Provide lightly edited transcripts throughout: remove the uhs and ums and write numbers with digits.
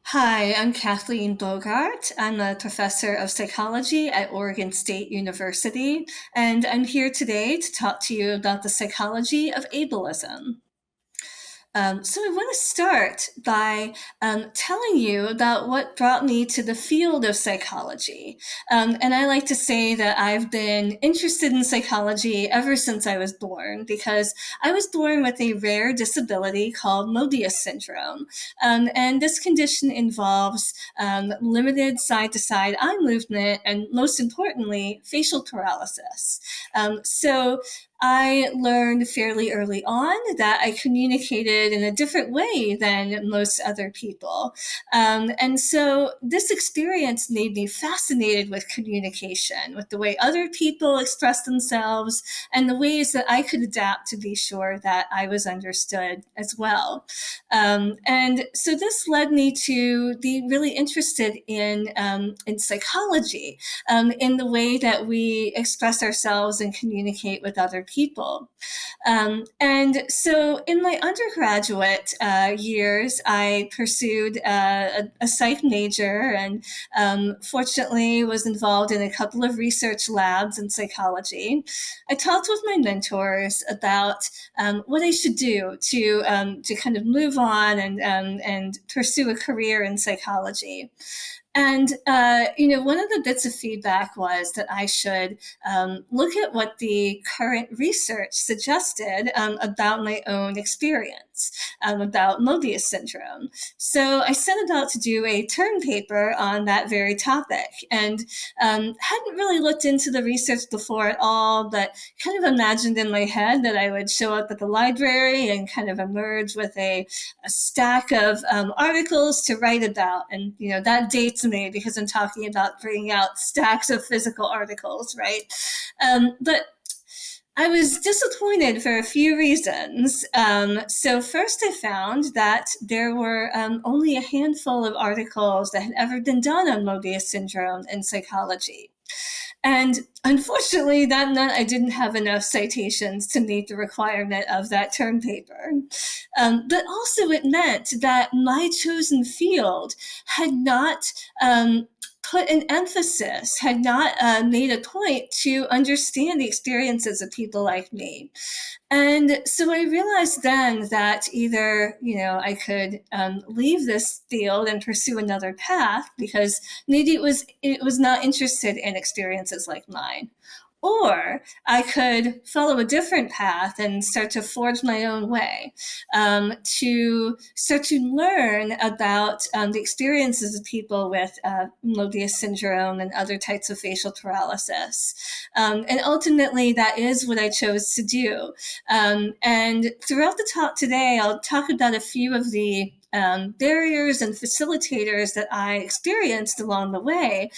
Hi, I'm Kathleen Bogart. I'm a professor of psychology at Oregon State University, and I'm here today to talk to you about the psychology of ableism. So I want to start by telling you about what brought me to the field of psychology. And I like to say that I've been interested in psychology ever since I was born because I was born with a rare disability called Mobius syndrome. And this condition involves limited side-to-side eye movement and, most importantly, facial paralysis. So I learned fairly early on that I communicated in a different way than most other people. And so this experience made me fascinated with communication, with the way other people express themselves, and the ways that I could adapt to be sure that I was understood as well. And so this led me to be really interested in psychology, in the way that we express ourselves and communicate with other people. And so in my undergraduate years, I pursued a psych major and fortunately was involved in a couple of research labs in psychology. I talked with my mentors about what I should do to kind of move on and pursue a career in psychology. And, one of the bits of feedback was that I should look at what the current research suggested about my own experience, about Mobius syndrome. So I set about to do a term paper on that very topic and hadn't really looked into the research before at all, but kind of imagined in my head that I would show up at the library and kind of emerge with a stack of articles to write about. And, that dates me because I'm talking about bringing out stacks of physical articles, right? But I was disappointed for a few reasons. So first I found that there were only a handful of articles that had ever been done on Mobius syndrome in psychology. And unfortunately, that meant I didn't have enough citations to meet the requirement of that term paper. But also, it meant that my chosen field had not put an emphasis, had not made a point to understand the experiences of people like me. And so I realized then that either, I could leave this field and pursue another path because maybe it was not interested in experiences like mine. Or I could follow a different path and start to forge my own way, to start to learn about the experiences of people with Mobius syndrome and other types of facial paralysis. And ultimately, that is what I chose to do. And throughout the talk today, I'll talk about a few of the barriers and facilitators that I experienced along the way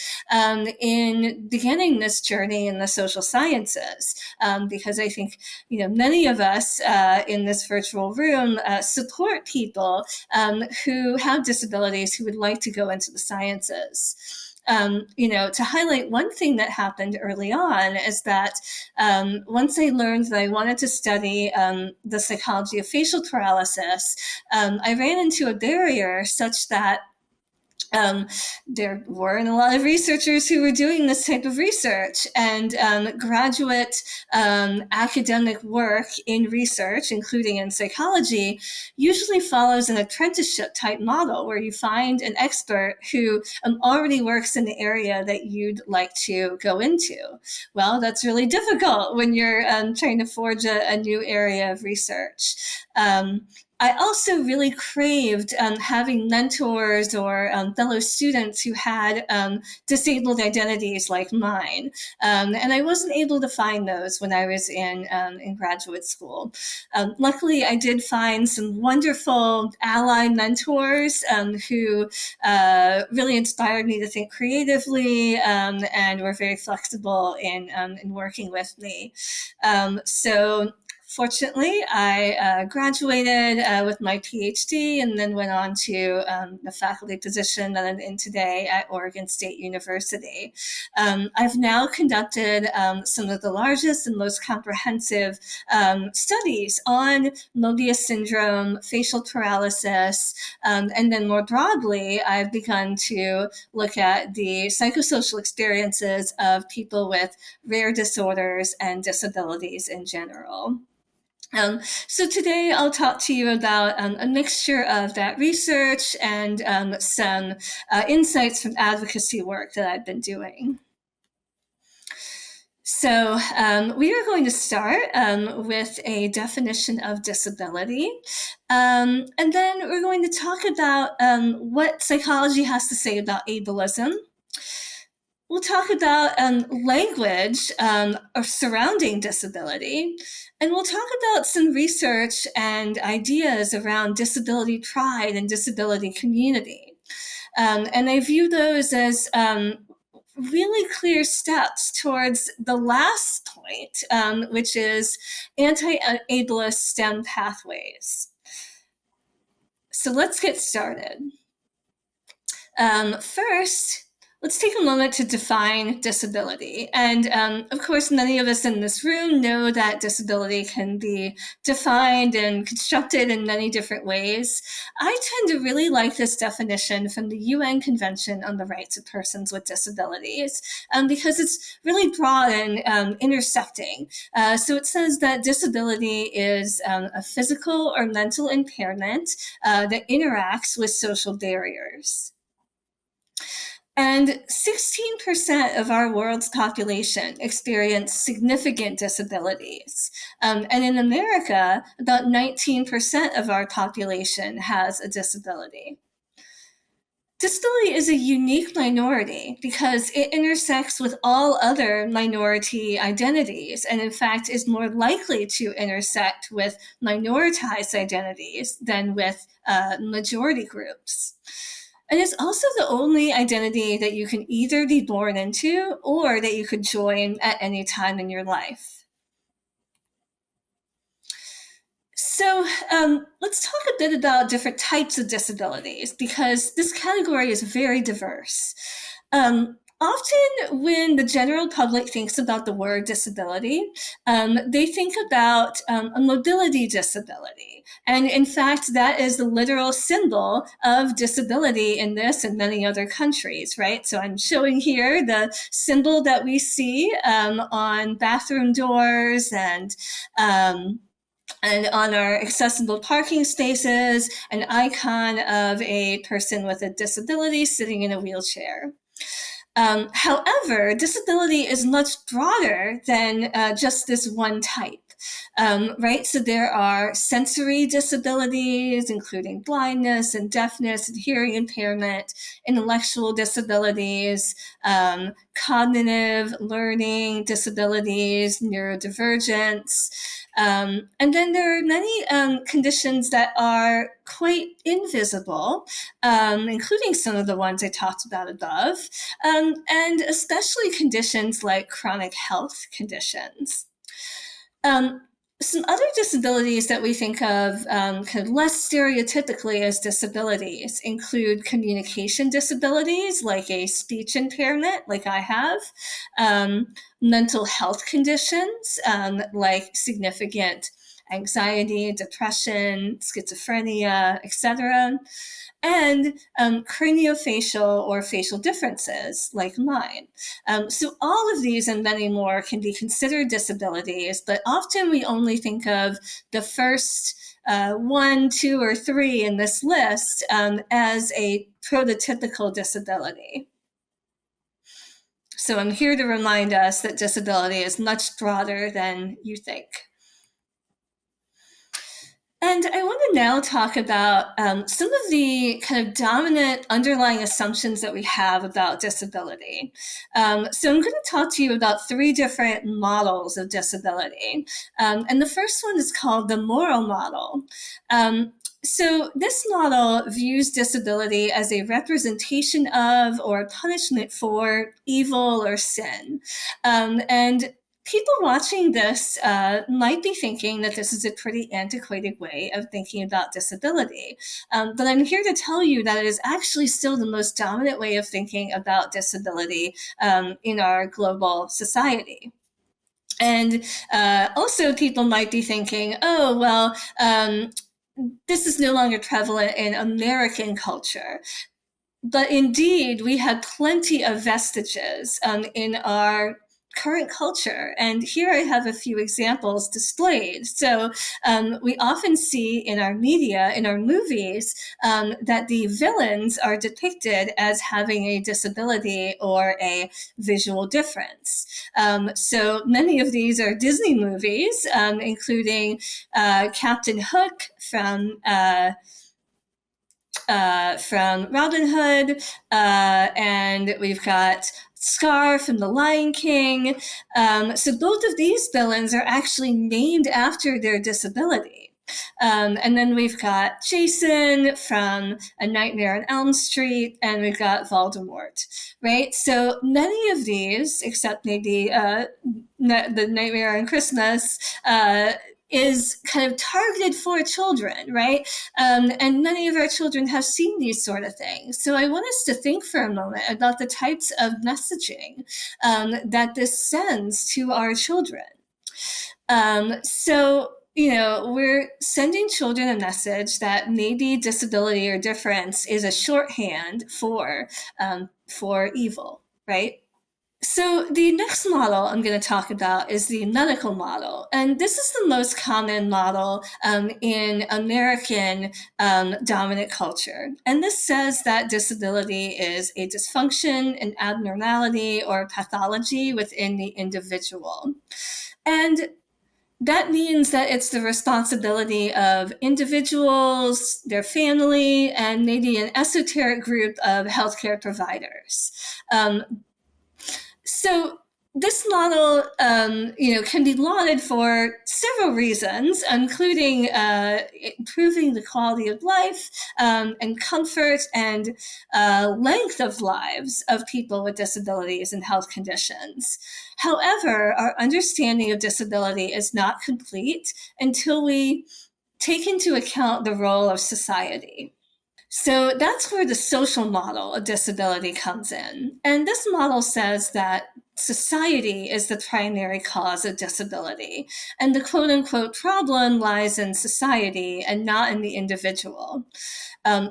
in beginning this journey in the social sciences, because I think many of us in this virtual room support people who have disabilities who would like to go into the sciences. To highlight one thing that happened early on is that once I learned that I wanted to study the psychology of facial paralysis, I ran into a barrier such that there weren't a lot of researchers who were doing this type of research, and graduate academic work in research, including in psychology, usually follows an apprenticeship type model where you find an expert who already works in the area that you'd like to go into. Well, that's really difficult when you're trying to forge a new area of research. I also really craved having mentors or fellow students who had disabled identities like mine. And I wasn't able to find those when I was in graduate school. Luckily, I did find some wonderful ally mentors who really inspired me to think creatively and were very flexible in working with me. So Fortunately, I graduated with my PhD and then went on to the faculty position that I'm in today at Oregon State University. I've now conducted some of the largest and most comprehensive studies on Mobius syndrome, facial paralysis, and then more broadly, I've begun to look at the psychosocial experiences of people with rare disorders and disabilities in general. So today I'll talk to you about a mixture of that research and some insights from advocacy work that I've been doing. So we are going to start with a definition of disability. And then we're going to talk about what psychology has to say about ableism. We'll talk about language surrounding disability, and we'll talk about some research and ideas around disability pride and disability community. And I view those as really clear steps towards the last point, which is anti-ableist STEM pathways. So let's get started. First, let's take a moment to define disability. And of course, many of us in this room know that disability can be defined and constructed in many different ways. I tend to really like this definition from the UN Convention on the Rights of Persons with Disabilities because it's really broad and intersecting. So it says that disability is a physical or mental impairment that interacts with social barriers. And 16% of our world's population experience significant disabilities. And in America, about 19% of our population has a disability. Disability is a unique minority because it intersects with all other minority identities, and in fact is more likely to intersect with minoritized identities than with majority groups. And it's also the only identity that you can either be born into or that you could join at any time in your life. So let's talk a bit about different types of disabilities because this category is very diverse. Often when the general public thinks about the word disability, they think about a mobility disability. And in fact, that is the literal symbol of disability in this and many other countries, right? So I'm showing here the symbol that we see on bathroom doors and on our accessible parking spaces, an icon of a person with a disability sitting in a wheelchair. However, disability is much broader than just this one type. Right? So there are sensory disabilities, including blindness and deafness and hearing impairment, intellectual disabilities, cognitive learning disabilities, neurodivergence. And then there are many conditions that are quite invisible, including some of the ones I talked about above, and especially conditions like chronic health conditions. Some other disabilities that we think of kind of less stereotypically as disabilities include communication disabilities, like a speech impairment, like I have, mental health conditions, like significant anxiety, depression, schizophrenia, etc., and craniofacial or facial differences like mine. So all of these and many more can be considered disabilities, but often we only think of the first 1, 2, or 3 in this list as a prototypical disability. So I'm here to remind us that disability is much broader than you think. And I want to now talk about some of the kind of dominant underlying assumptions that we have about disability. So I'm going to talk to you about 3 different models of disability. And the first one is called the moral model. So this model views disability as a representation of or punishment for evil or sin. And people watching this might be thinking that this is a pretty antiquated way of thinking about disability. But I'm here to tell you that it is actually still the most dominant way of thinking about disability in our global society. And also, people might be thinking, oh, well, this is no longer prevalent in American culture. But indeed, we have plenty of vestiges in our current culture. And here I have a few examples displayed. So we often see in our media, in our movies, that the villains are depicted as having a disability or a visual difference. So many of these are Disney movies, including Captain Hook from Robin Hood, and we've got Scar from The Lion King. So both of these villains are actually named after their disability. And then we've got Jason from A Nightmare on Elm Street, and we've got Voldemort, right? So many of these, except maybe The Nightmare on Christmas, is kind of targeted for children, right? And many of our children have seen these sort of things. So I want us to think for a moment about the types of messaging that this sends to our children. So, we're sending children a message that maybe disability or difference is a shorthand for evil, right? So the next model I'm going to talk about is the medical model. And this is the most common model in American dominant culture. And this says that disability is a dysfunction, an abnormality, or pathology within the individual. And that means that it's the responsibility of individuals, their family, and maybe an esoteric group of healthcare providers. So this model, can be lauded for several reasons, including improving the quality of life and comfort and length of lives of people with disabilities and health conditions. However, our understanding of disability is not complete until we take into account the role of society. So that's where the social model of disability comes in. And this model says that society is the primary cause of disability. And the quote unquote problem lies in society and not in the individual.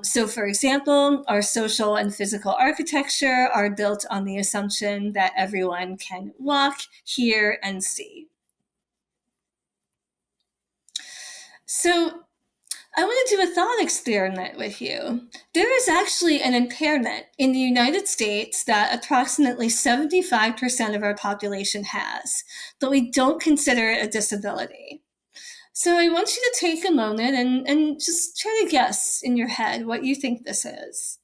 So, for example, our social and physical architecture are built on the assumption that everyone can walk, hear, and see. So, I want to do a thought experiment with you. There is actually an impairment in the United States that approximately 75% of our population has, but we don't consider it a disability. So I want you to take a moment and just try to guess in your head what you think this is.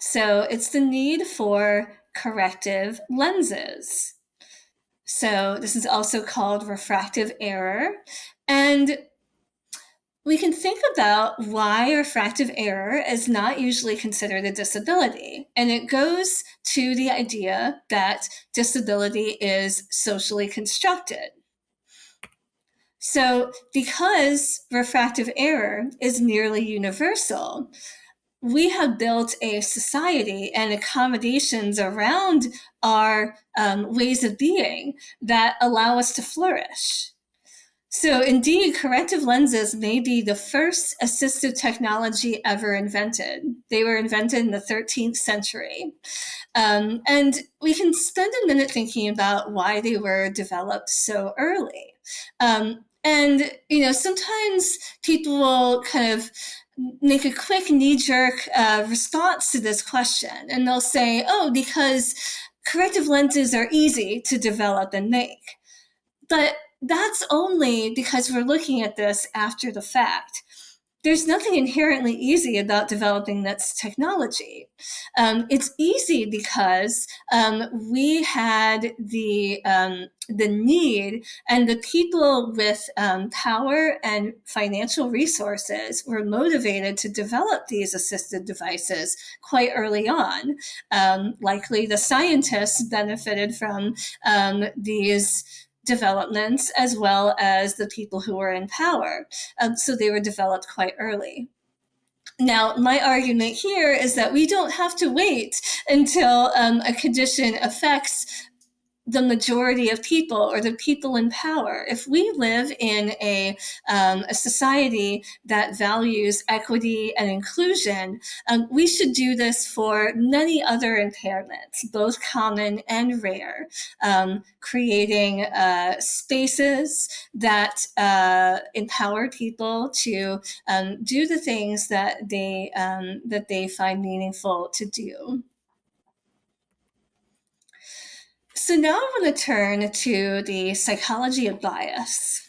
So it's the need for corrective lenses. So this is also called refractive error. And we can think about why refractive error is not usually considered a disability. And it goes to the idea that disability is socially constructed. So because refractive error is nearly universal, we have built a society and accommodations around our ways of being that allow us to flourish. So indeed, corrective lenses may be the first assistive technology ever invented. They were invented in the 13th century. And we can spend a minute thinking about why they were developed so early. And, sometimes people will kind of make a quick knee-jerk response to this question. And they'll say, oh, because corrective lenses are easy to develop and make. But that's only because we're looking at this after the fact. there's nothing inherently easy about developing this technology. It's easy because we had the need, and the people with power and financial resources were motivated to develop these assisted devices quite early on. Likely the scientists benefited from these developments as well as the people who were in power. So they were developed quite early. Now, my argument here is that we don't have to wait until a condition affects the majority of people or the people in power. If we live in a society that values equity and inclusion, we should do this for many other impairments, both common and rare, creating spaces that empower people to do the things that they find meaningful to do. So now I want to turn to the psychology of bias.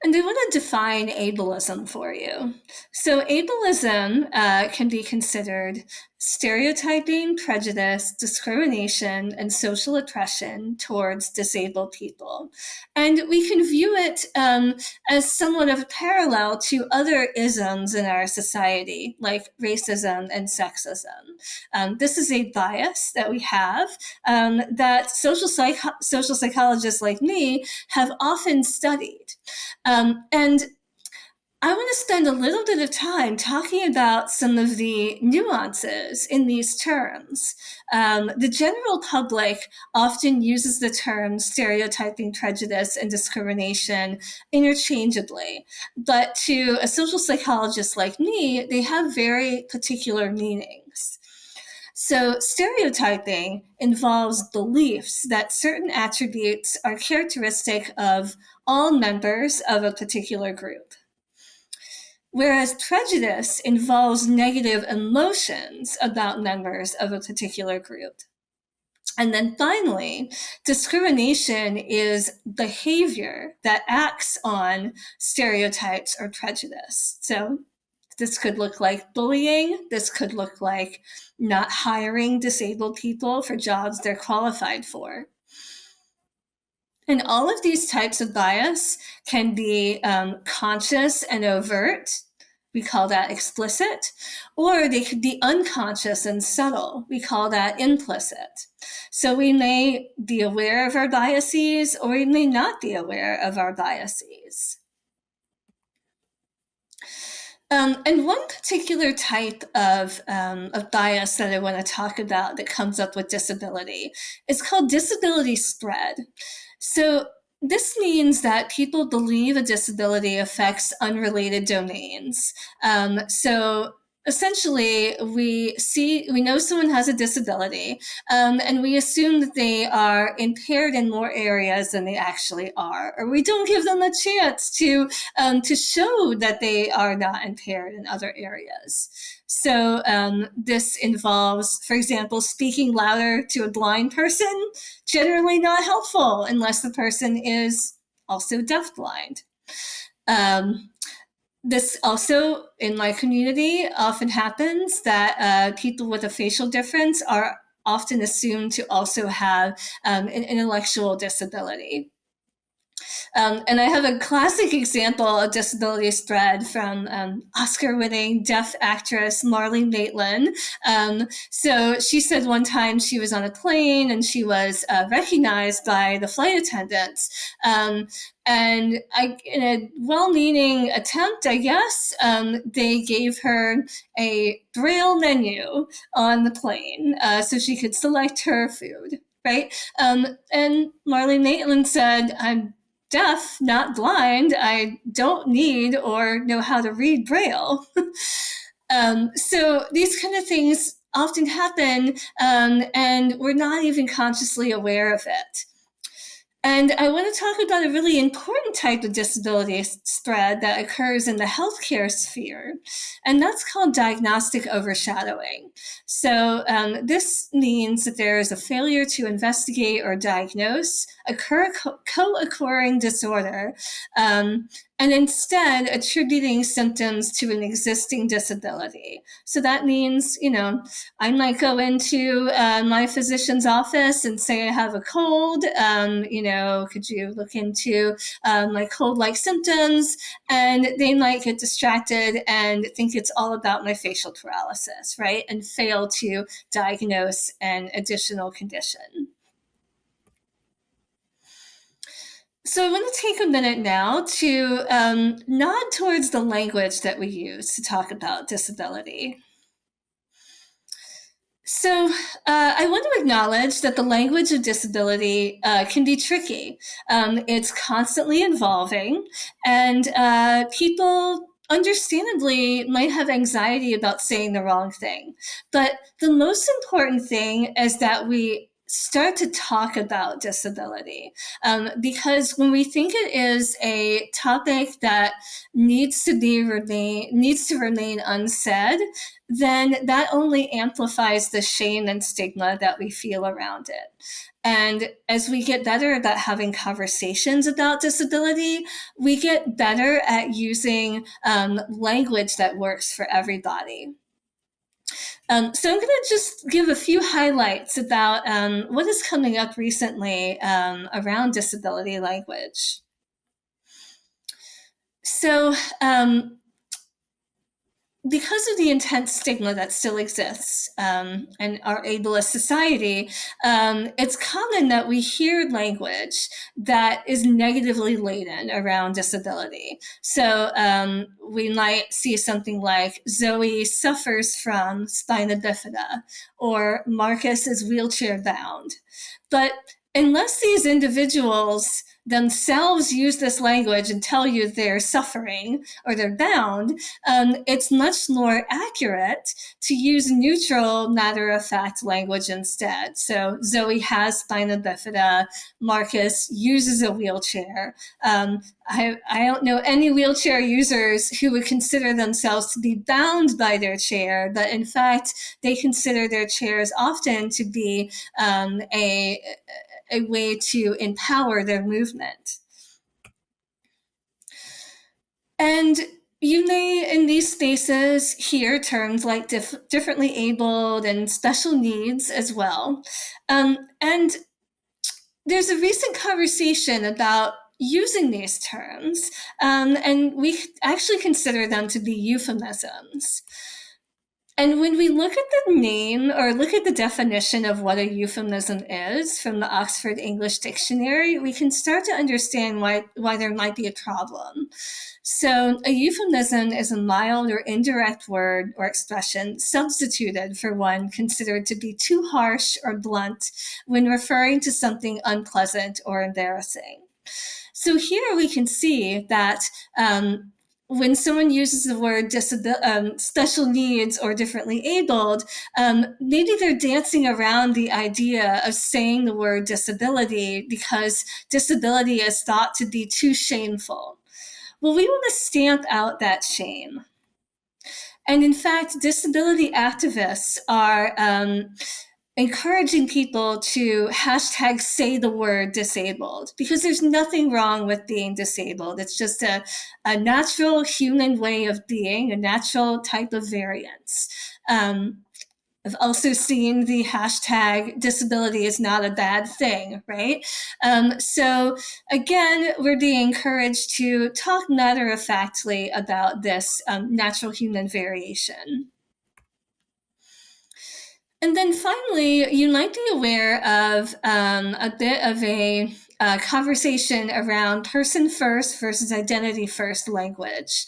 And I want to define ableism for you. So ableism can be considered stereotyping, prejudice, discrimination, and social oppression towards disabled people. And we can view it as somewhat of a parallel to other isms in our society, like racism and sexism. This is a bias that we have that social psychologists like me have often studied. And I want to spend a little bit of time talking about some of the nuances in these terms. The general public often uses the terms stereotyping, prejudice, and discrimination interchangeably. But to a social psychologist like me, they have very particular meanings. So, stereotyping involves beliefs that certain attributes are characteristic of all members of a particular group. Whereas prejudice involves negative emotions about members of a particular group. And then finally, discrimination is behavior that acts on stereotypes or prejudice. So this could look like bullying. This could look like not hiring disabled people for jobs they're qualified for. And all of these types of bias can be conscious and overt. We call that explicit. Or they could be unconscious and subtle. We call that implicit. So we may be aware of our biases, or we may not be aware of our biases. And one particular type of bias that I want to talk about that comes up with disability is called disability spread. So this means that people believe a disability affects unrelated domains. So essentially, we know someone has a disability, and we assume that they are impaired in more areas than they actually are, or we don't give them a chance to show that they are not impaired in other areas. So this involves, for example, speaking louder to a blind person, generally not helpful unless the person is also deafblind. This also, in my community, often happens that people with a facial difference are often assumed to also have an intellectual disability. And I have a classic example of disability spread from Oscar-winning deaf actress Marlee Matlin. So she said one time she was on a plane and she was recognized by the flight attendants. And in a well-meaning attempt, I guess, they gave her a Braille menu on the plane so she could select her food, right? And Marlee Matlin said, "I'm deaf, not blind. I don't need or know how to read Braille." So these kind of things often happen, and we're not even consciously aware of it. And I want to talk about a really important type of disability spread that occurs in the healthcare sphere, and that's called diagnostic overshadowing. So this means that there is a failure to investigate or diagnose a co-occurring disorder, and instead attributing symptoms to an existing disability. So that means, I might go into my physician's office and say I have a cold. Could you look into my cold-like symptoms? And they might get distracted and think it's all about my facial paralysis, right? And fail to diagnose an additional condition. So I want to take a minute now to nod towards the language that we use to talk about disability. So I want to acknowledge that the language of disability can be tricky. It's constantly evolving, and people understandably might have anxiety about saying the wrong thing. But the most important thing is that we start to talk about disability, because when we think it is a topic that needs to remain unsaid, then that only amplifies the shame and stigma that we feel around it. And as we get better about having conversations about disability, we get better at using language that works for everybody. So I'm going to just give a few highlights about what is coming up recently around disability language. So because of the intense stigma that still exists in our ableist society, it's common that we hear language that is negatively laden around disability. So we might see something like Zoe suffers from spina bifida, or Marcus is wheelchair bound. But unless these individuals themselves use this language and tell you they're suffering or they're bound, it's much more accurate to use neutral, matter-of-fact language instead. So Zoe has spina bifida, Marcus uses a wheelchair. I don't know any wheelchair users who would consider themselves to be bound by their chair, but in fact, they consider their chairs often to be a way to empower their movement. And you may, in these spaces, hear terms like differently abled and special needs as well. And there's a recent conversation about using these terms, and we actually consider them to be euphemisms. And when we look at the name or look at the definition of what a euphemism is from the Oxford English Dictionary, we can start to understand why there might be a problem. So a euphemism is a mild or indirect word or expression substituted for one considered to be too harsh or blunt when referring to something unpleasant or embarrassing. So here we can see that when someone uses the word special needs or differently abled, maybe they're dancing around the idea of saying the word disability because disability is thought to be too shameful. Well, we want to stamp out that shame. And in fact, disability activists are encouraging people to hashtag say the word disabled, because there's nothing wrong with being disabled. It's just a natural human way of being, a natural type of variance. I've also seen the hashtag disability is not a bad thing, right? So again, we're being encouraged to talk matter-of-factly about this natural human variation. And then finally, you might be aware of a bit of a conversation around person first versus identity first language.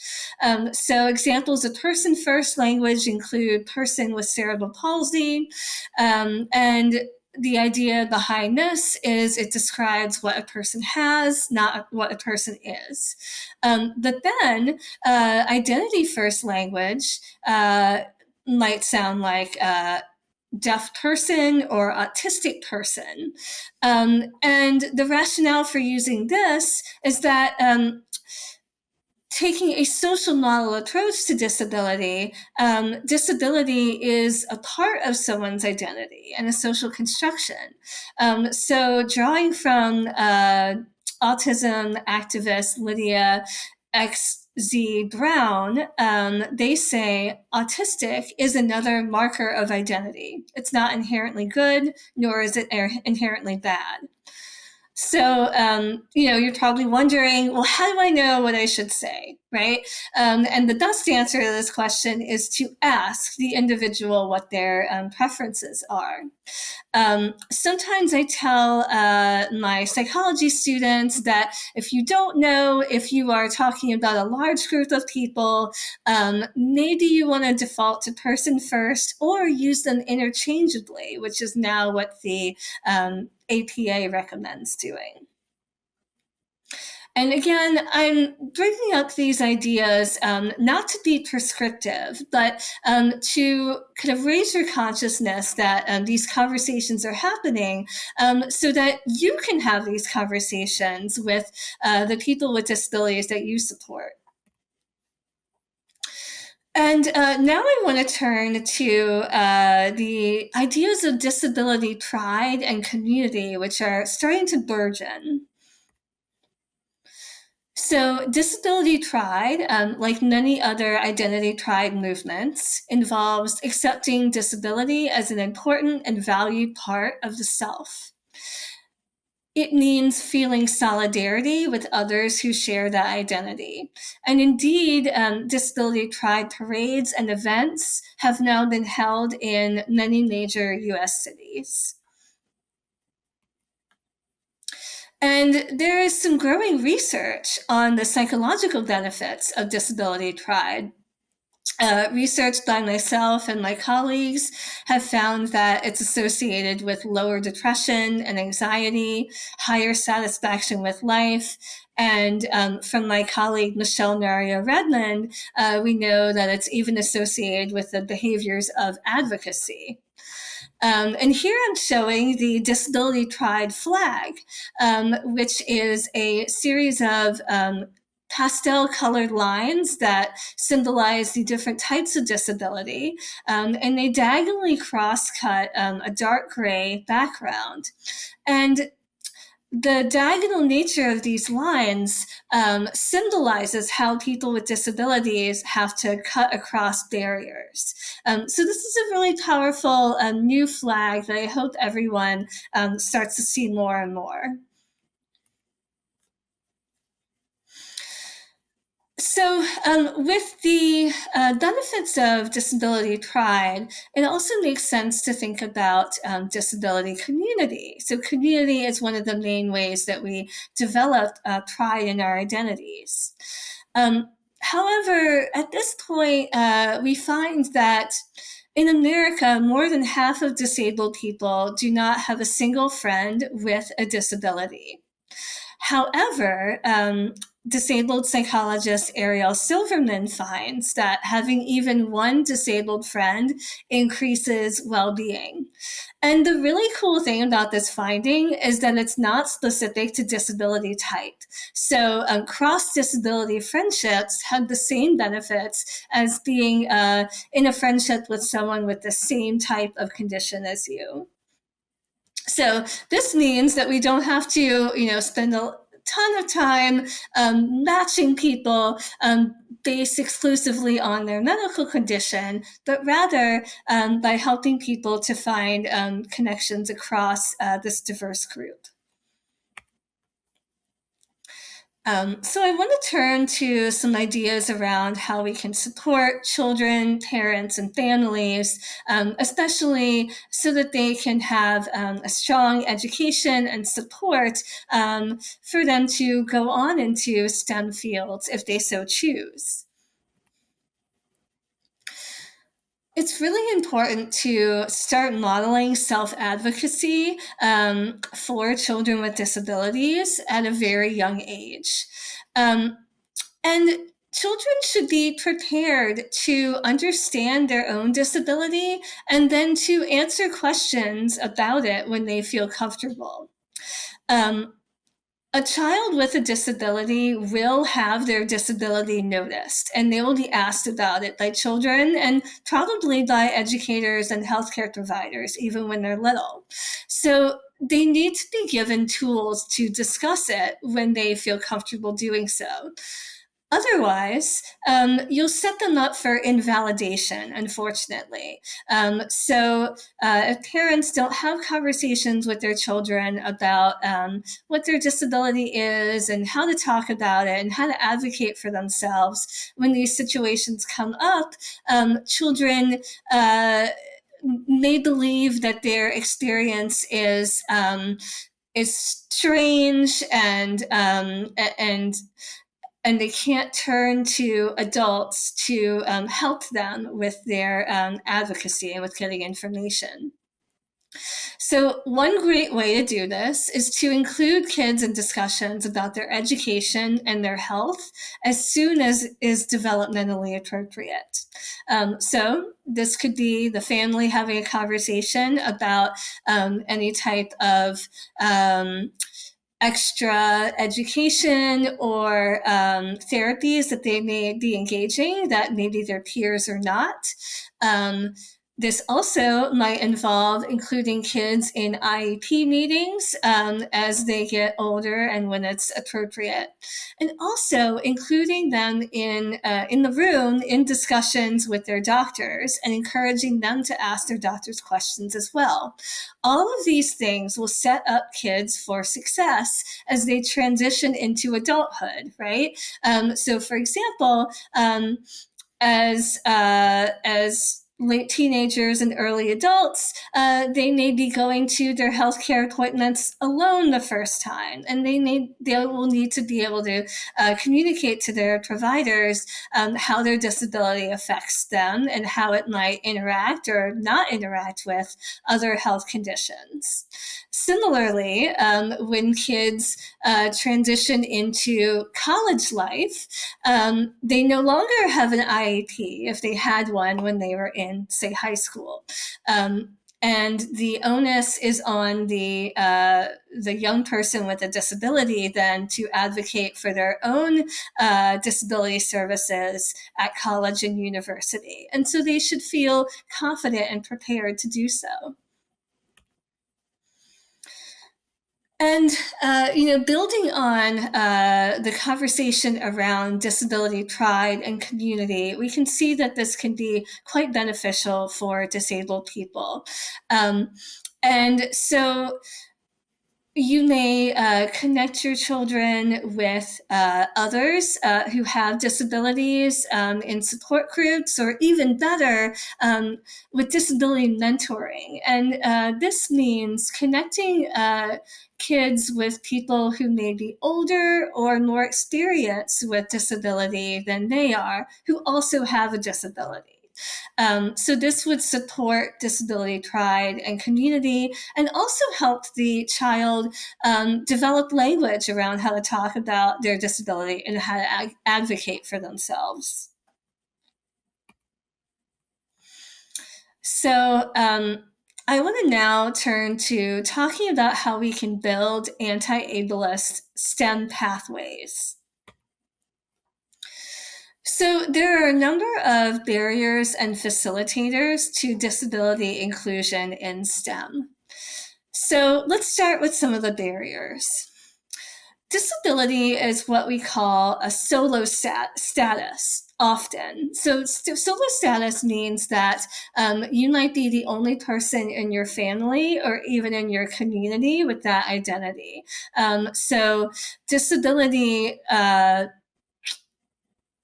So examples of person first language include person with cerebral palsy, and the idea behind this is it describes what a person has, not what a person is. But then identity first language might sound like deaf person or autistic person. And the rationale for using this is that taking a social model approach to disability, disability is a part of someone's identity and a social construction. So drawing from autism activist Lydia XZ Brown, they say autistic is another marker of identity. It's not inherently good, nor is it inherently bad. So, you're probably wondering, well, how do I know what I should say, right? And the best answer to this question is to ask the individual what their preferences are. Sometimes I tell my psychology students that if you don't know if you are talking about a large group of people, maybe you want to default to person first or use them interchangeably, which is now what the APA recommends doing. And again, I'm bringing up these ideas not to be prescriptive, but to kind of raise your consciousness that these conversations are happening so that you can have these conversations with the people with disabilities that you support. And now I want to turn to the ideas of disability pride and community, which are starting to burgeon. So, disability pride, like many other identity pride movements, involves accepting disability as an important and valued part of the self. It means feeling solidarity with others who share that identity. And indeed, disability pride parades and events have now been held in many major US cities. And there is some growing research on the psychological benefits of disability pride. Research by myself and my colleagues have found that it's associated with lower depression and anxiety, higher satisfaction with life. And from my colleague, Michelle Nario Redmond, we know that it's even associated with the behaviors of advocacy. And here I'm showing the Disability Pride flag, which is a series of pastel colored lines that symbolize the different types of disability, and they diagonally cross-cut a dark gray background. And the diagonal nature of these lines symbolizes how people with disabilities have to cut across barriers. So this is a really powerful new flag that I hope everyone starts to see more and more. So, with the benefits of disability pride, it also makes sense to think about disability community. So, community is one of the main ways that we develop pride in our identities. However, at this point, we find that in America, more than half of disabled people do not have a single friend with a disability. However, disabled psychologist Ariel Silverman finds that having even one disabled friend increases well-being. And the really cool thing about this finding is that it's not specific to disability type. So cross-disability friendships have the same benefits as being in a friendship with someone with the same type of condition as you. So this means that we don't have to, spend a ton of time matching people based exclusively on their medical condition, but rather by helping people to find connections across this diverse group. So I want to turn to some ideas around how we can support children, parents, and families, especially so that they can have a strong education and support for them to go on into STEM fields if they so choose. It's really important to start modeling self-advocacy for children with disabilities at a very young age. And children should be prepared to understand their own disability and then to answer questions about it when they feel comfortable. A child with a disability will have their disability noticed, and they will be asked about it by children and probably by educators and healthcare providers, even when they're little. So they need to be given tools to discuss it when they feel comfortable doing so. Otherwise, you'll set them up for invalidation, unfortunately. If parents don't have conversations with their children about what their disability is and how to talk about it and how to advocate for themselves when these situations come up, children may believe that their experience is strange and they can't turn to adults to help them with their advocacy and with getting information. So one great way to do this is to include kids in discussions about their education and their health as soon as is developmentally appropriate. So this could be the family having a conversation about any type of extra education or therapies that they may be engaging that maybe their peers are not. This also might involve including kids in IEP meetings as they get older and when it's appropriate, and also including them in the room in discussions with their doctors and encouraging them to ask their doctors questions as well. All of these things will set up kids for success as they transition into adulthood, right? So, for example, as late teenagers and early adults, they may be going to their healthcare appointments alone the first time, and they will need to be able to communicate to their providers how their disability affects them and how it might interact or not interact with other health conditions. Similarly, when kids transition into college life, they no longer have an IEP if they had one when they were in, say, high school. And the onus is on the young person with a disability then to advocate for their own disability services at college and university. And so they should feel confident and prepared to do so. And, building on the conversation around disability pride and community, we can see that this can be quite beneficial for disabled people. And so you may connect your children with others who have disabilities in support groups, or even better, with disability mentoring. And this means connecting kids with people who may be older or more experienced with disability than they are, who also have a disability. So this would support disability pride and community, and also help the child develop language around how to talk about their disability and how to advocate for themselves. So I want to now turn to talking about how we can build anti-ableist STEM pathways. So there are a number of barriers and facilitators to disability inclusion in STEM. So let's start with some of the barriers. Disability is what we call a solo status often. So solo status means that you might be the only person in your family or even in your community with that identity. So disability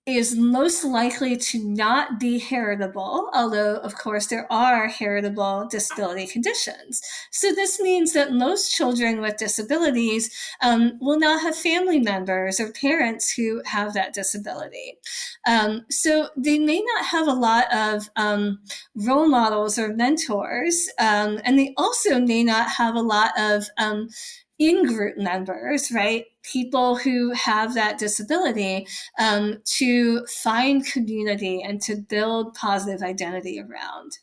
is most likely to not be heritable, although, of course, there are heritable disability conditions. So this means that most children with disabilities will not have family members or parents who have that disability. So they may not have a lot of role models or mentors, and they also may not have a lot of in-group members, right? People who have that disability to find community and to build positive identity around.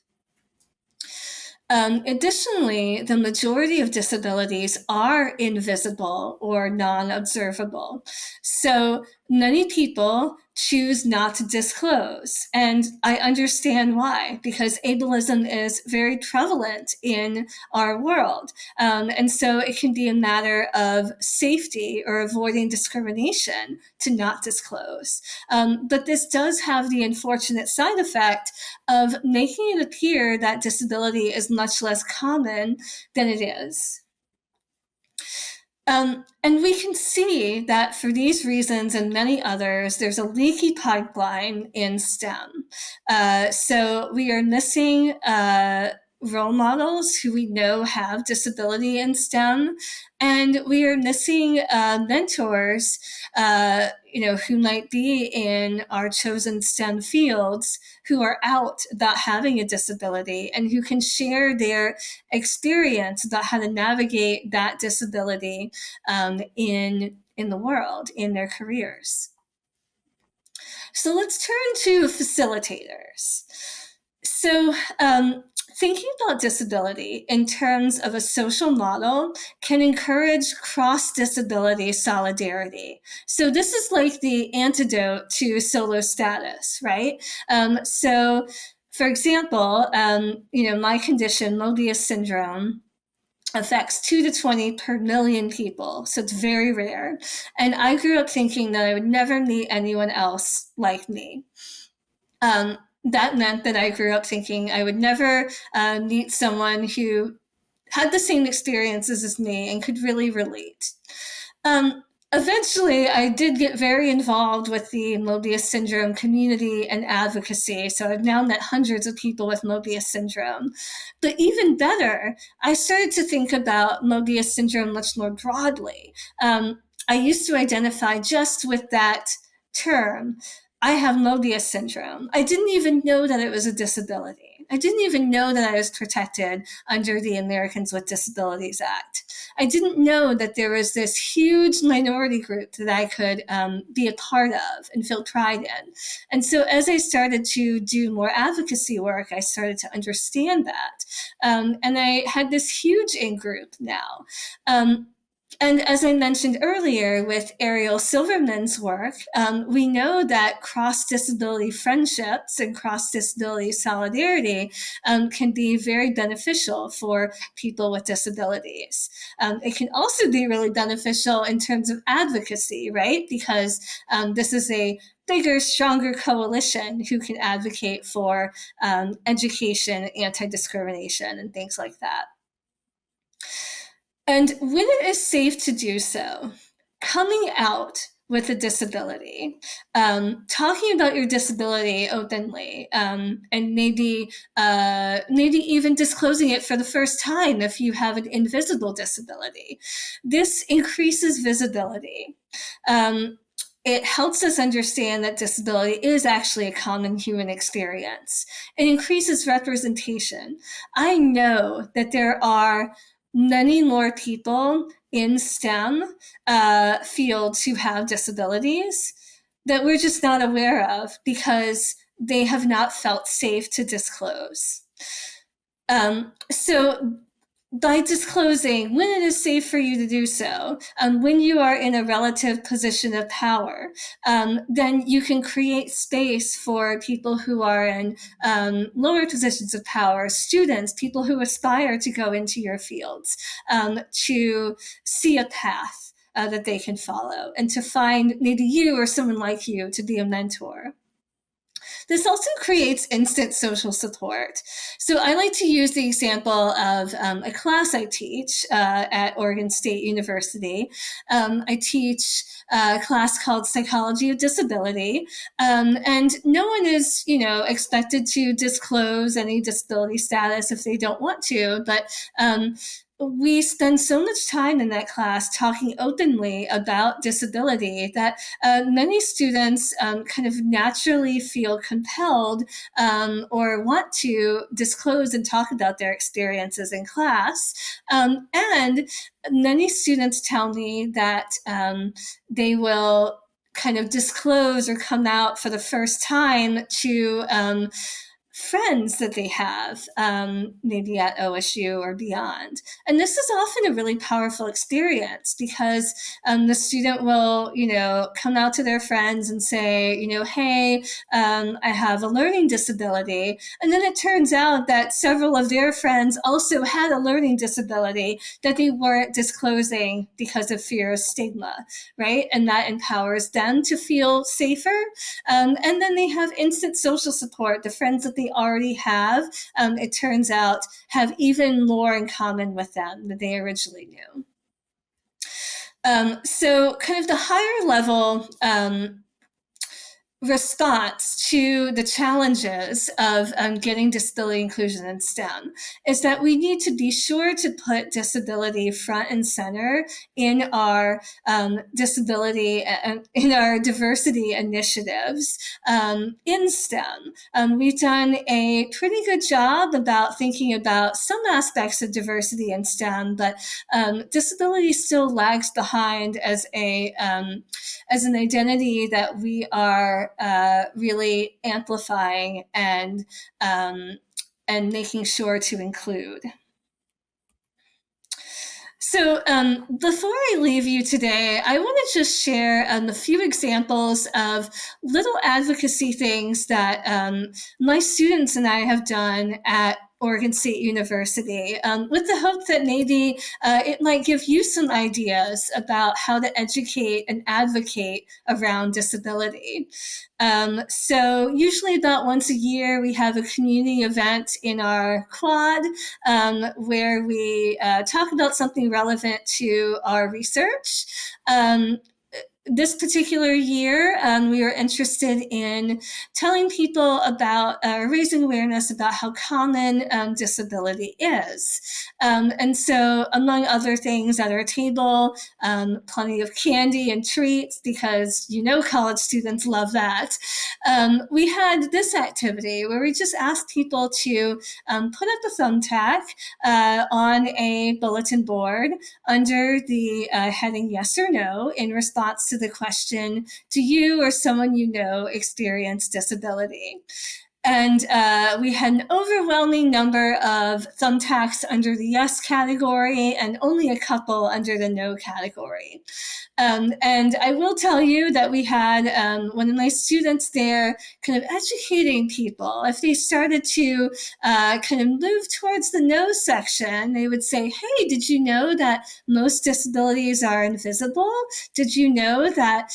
Additionally, the majority of disabilities are invisible or non-observable. So many people choose not to disclose. And I understand why, because ableism is very prevalent in our world. And so it can be a matter of safety or avoiding discrimination to not disclose. But this does have the unfortunate side effect of making it appear that disability is much less common than it is. And we can see that for these reasons and many others, there's a leaky pipeline in STEM. So we are missing role models who we know have disability in STEM, and we are missing mentors, who might be in our chosen STEM fields who are out about having a disability and who can share their experience about how to navigate that disability in the world, in their careers. So let's turn to facilitators. So thinking about disability in terms of a social model can encourage cross-disability solidarity. So this is like the antidote to solo status, right? So for example, my condition, Mobius syndrome, affects 2 to 20 per million people, so it's very rare. And I grew up thinking that I would never meet anyone else like me. That meant that I grew up thinking I would never meet someone who had the same experiences as me and could really relate. Eventually, I did get very involved with the Mobius syndrome community and advocacy. So I've now met hundreds of people with Mobius syndrome. But even better, I started to think about Mobius syndrome much more broadly. I used to identify just with that term. I have Mobius syndrome. I didn't even know that it was a disability. I didn't even know that I was protected under the Americans with Disabilities Act. I didn't know that there was this huge minority group that I could be a part of and feel pride in. And so as I started to do more advocacy work, I started to understand that. And I had this huge in-group now. And as I mentioned earlier with Ariel Silverman's work, we know that cross-disability friendships and cross-disability solidarity can be very beneficial for people with disabilities. It can also be really beneficial in terms of advocacy, right? Because this is a bigger, stronger coalition who can advocate for education, anti-discrimination, and things like that. And when it is safe to do so, coming out with a disability, talking about your disability openly, and maybe even disclosing it for the first time if you have an invisible disability. This increases visibility. It helps us understand that disability is actually a common human experience. It increases representation. I know that there are many more people in STEM fields who have disabilities that we're just not aware of because they have not felt safe to disclose. So by disclosing when it is safe for you to do so, when you are in a relative position of power, then you can create space for people who are in lower positions of power, students, people who aspire to go into your fields, to see a path that they can follow and to find maybe you or someone like you to be a mentor. This also creates instant social support. So I like to use the example of a class I teach at Oregon State University. I teach a class called Psychology of Disability, and no one is, expected to disclose any disability status if they don't want to, but we spend so much time in that class talking openly about disability that many students kind of naturally feel compelled or want to disclose and talk about their experiences in class. And many students tell me that they will kind of disclose or come out for the first time to friends that they have, maybe at OSU or beyond. And this is often a really powerful experience because the student will, come out to their friends and say, hey, I have a learning disability. And then it turns out that several of their friends also had a learning disability that they weren't disclosing because of fear of stigma, right? And that empowers them to feel safer. And then they have instant social support. The friends that they already have, it turns out, have even more in common with them than they originally knew. So kind of the higher level response to the challenges of getting disability inclusion in STEM is that we need to be sure to put disability front and center in our disability and in our diversity initiatives in STEM. We've done a pretty good job about thinking about some aspects of diversity in STEM, but disability still lags behind as an identity that we are really amplifying and making sure to include. So before I leave you today, I want to just share a few examples of little advocacy things that my students and I have done at Oregon State University, with the hope that maybe it might give you some ideas about how to educate and advocate around disability. So usually about once a year, we have a community event in our quad where we talk about something relevant to our research. This particular year, we were interested in telling people about raising awareness about how common disability is. And so, among other things at our table, plenty of candy and treats because college students love that. We had this activity where we just asked people to put up a thumbtack on a bulletin board under the heading yes or no in response to the question, do you or someone you know experience disability? And we had an overwhelming number of thumbtacks under the yes category and only a couple under the no category. And I will tell you that we had one of my students there kind of educating people. If they started to kind of move towards the no section, they would say, hey, did you know that most disabilities are invisible? Did you know that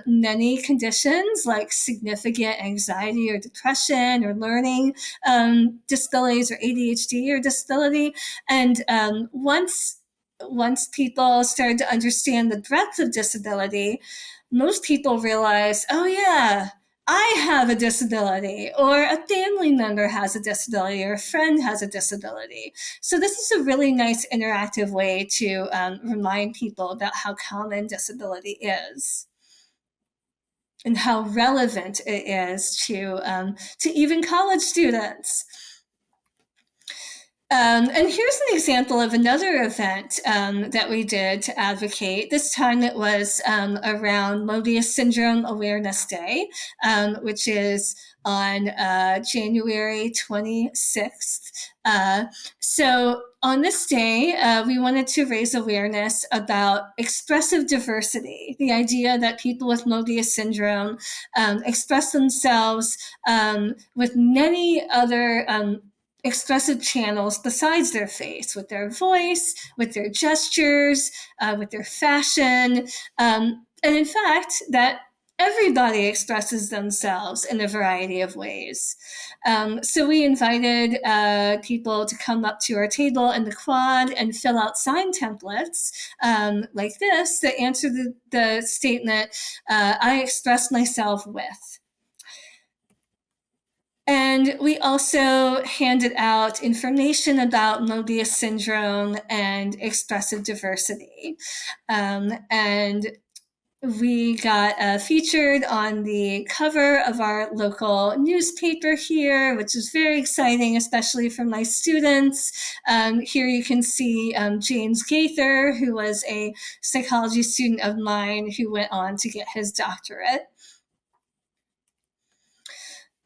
many conditions like significant anxiety or depression or learning disabilities or ADHD or disability? And once people started to understand the breadth of disability, most people realize, oh yeah, I have a disability, or a family member has a disability, or a friend has a disability. So this is a really nice interactive way to remind people about how common disability is and how relevant it is to even college students. And here's an example of another event that we did to advocate. This time it was around Mobius Syndrome Awareness Day, which is on January 26th. So on this day, we wanted to raise awareness about expressive diversity, the idea that people with Mobius syndrome express themselves with many other expressive channels besides their face, with their voice, with their gestures, with their fashion, and in fact, that everybody expresses themselves in a variety of ways. So we invited people to come up to our table in the quad and fill out sign templates like this that answer the statement, I express myself with. And we also handed out information about Mobius syndrome and expressive diversity. And we got featured on the cover of our local newspaper here, which is very exciting, especially for my students. Here you can see James Gaither, who was a psychology student of mine who went on to get his doctorate.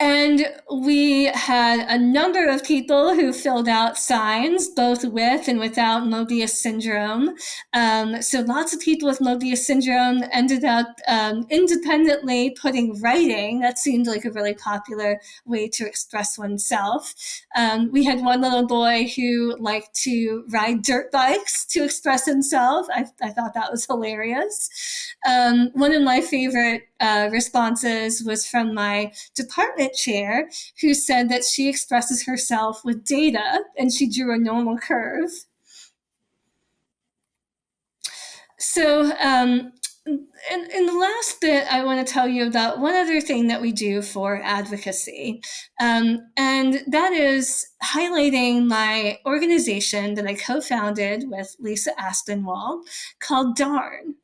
And we had a number of people who filled out signs, both with and without Mobius syndrome. So lots of people with Mobius syndrome ended up independently putting writing. That seemed like a really popular way to express oneself. We had one little boy who liked to ride dirt bikes to express himself. I thought that was hilarious. One of my favorite responses was from my department chair, who said that she expresses herself with data, and she drew a normal curve. So, in the last bit, I want to tell you about one other thing that we do for advocacy, and that is highlighting my organization that I co-founded with Lisa Aspinwall called DARN.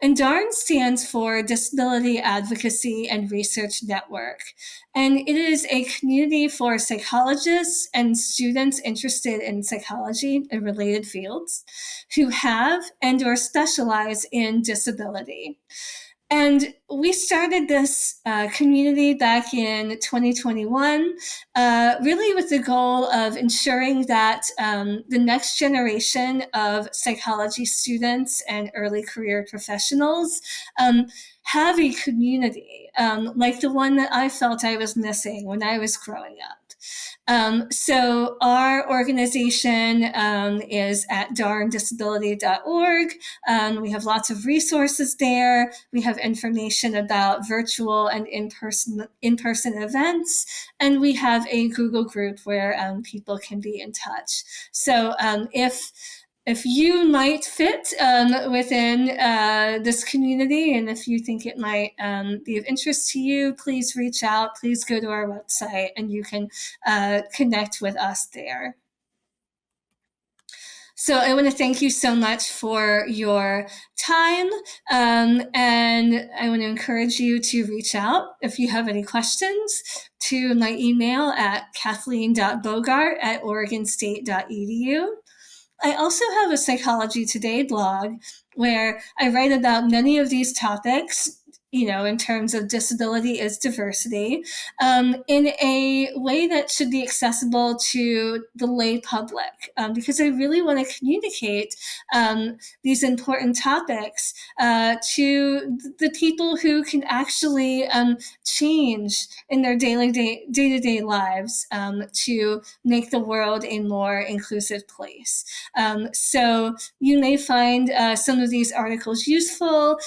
And DARN stands for Disability Advocacy and Research Network. And it is a community for psychologists and students interested in psychology and related fields who have and or specialize in disability. And we started this community back in 2021, really with the goal of ensuring that the next generation of psychology students and early career professionals have a community like the one that I felt I was missing when I was growing up. So our organization is at darndisability.org. We have lots of resources there. We have information about virtual and in-person events, and we have a Google group where people can be in touch. So if you might fit within this community, and if you think it might be of interest to you, please reach out. Please go to our website, and you can connect with us there. So I want to thank you so much for your time, and I want to encourage you to reach out if you have any questions to my email at kathleen.bogart@oregonstate.edu. I also have a Psychology Today blog where I write about many of these topics, in terms of disability is diversity, in a way that should be accessible to the lay public, because I really want to communicate these important topics to the people who can actually change in their day-to-day lives to make the world a more inclusive place. So you may find some of these articles useful,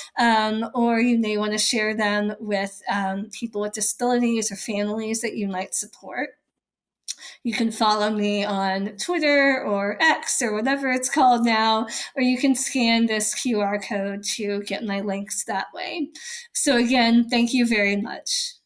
or you may want to share them with people with disabilities or families that you might support. You can follow me on Twitter or X or whatever it's called now, or you can scan this QR code to get my links that way. So again, thank you very much.